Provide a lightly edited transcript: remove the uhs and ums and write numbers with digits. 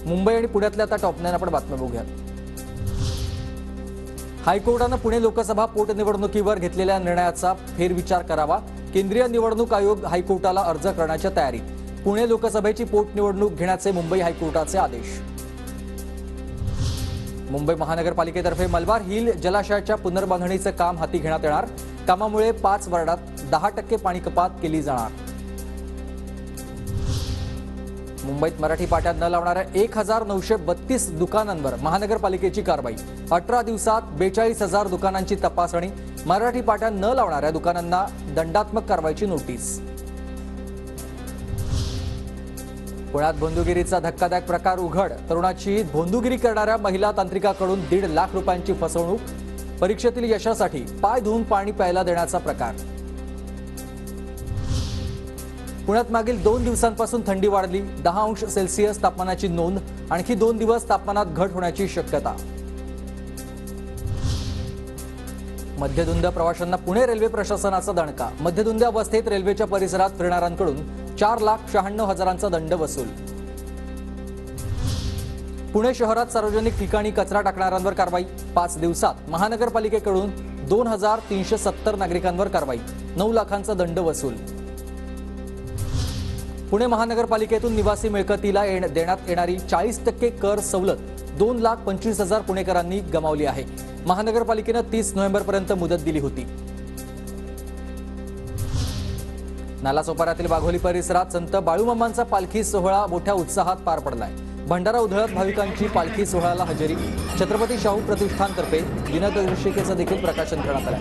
मुंबई आणि पुण्यातल्या आता टॉप 9 आपण बातम्या बघूयात। हायकोर्टानं पुणे लोकसभा पोटनिवडणुकीवर घेतलेल्या निर्णयाचा फेरविचार करावा। केंद्रीय निवडणूक आयोग हायकोर्टाला अर्ज करण्याच्या तयारीत। पुणे लोकसभेची पोटनिवडणूक घेण्याचे मुंबई हायकोर्टाचे आदेश। मुंबई महानगरपालिकेतर्फे मलबार हिल जलाशयाच्या पुनर्बांधणीचे काम हाती घेण्यात येणार। कामामुळे 5 वॉर्डात 10% पाणी कपात केली जाणार। मुंबईत मराठी पाट्या न लावणाऱ्या 1932 दुकानांवर महानगरपालिकेची कारवाई। 18 दिवसात 42,000 दुकानांची तपासणी। मराठी पाट्या न लावणाऱ्या दुकानांना दंडात्मक कारवाईची नोटीस। पुण्यात भोंदूगिरीचा धक्कादायक प्रकार उघड। तरुणाची भोंदूगिरी करणाऱ्या महिला तांत्रिकाकडून 1.5 लाख रुपयांची फसवणूक। परीक्षेतील यशासाठी पाय धुवून पाणी प्यायला देण्याचा प्रकार। पुण्यात मागील 2 दिवसांपासून थंडी वाढली। 10 अंश सेल्सिअस तापमानाची नोंद। आणखी 2 दिवस तापमानात घट होण्याची शक्यता। मध्यधुंद प्रवाशांना पुणे रेल्वे प्रशासनाचा दणका। मध्यधुंद अवस्थेत रेल्वेच्या परिसरात फिरणाऱ्यांकडून 4,96,000चा दंड वसूल। पुणे शहरात सार्वजनिक ठिकाणी कचरा टाकणाऱ्यांवर कारवाई। 5 दिवसात महानगरपालिकेकडून 2,370 नागरिकांवर कारवाई। 9 लाखांचा दंड वसूल। पुणे महानगरपालिकेतून निवासी मिळकतीला देण्यात येणारी 40% कर सवलत 2,25,000 पुणेकरांनी गमावली आहे। महानगरपालिकेने 30 नोव्हेंबरपर्यंत मुदत दिली होती। नालासोपाऱ्यातील वाघोली परिसरात संत बाळूमामांचा पालखी सोहळा मोठ्या उत्साहात पार पडलाय। भंडारा उधळत भाविकांची पालखी सोहळ्याला हजेरी। छत्रपती शाहू प्रतिष्ठानतर्फे दिनदर्शिकेचं देखील प्रकाशन करण्यात आलं।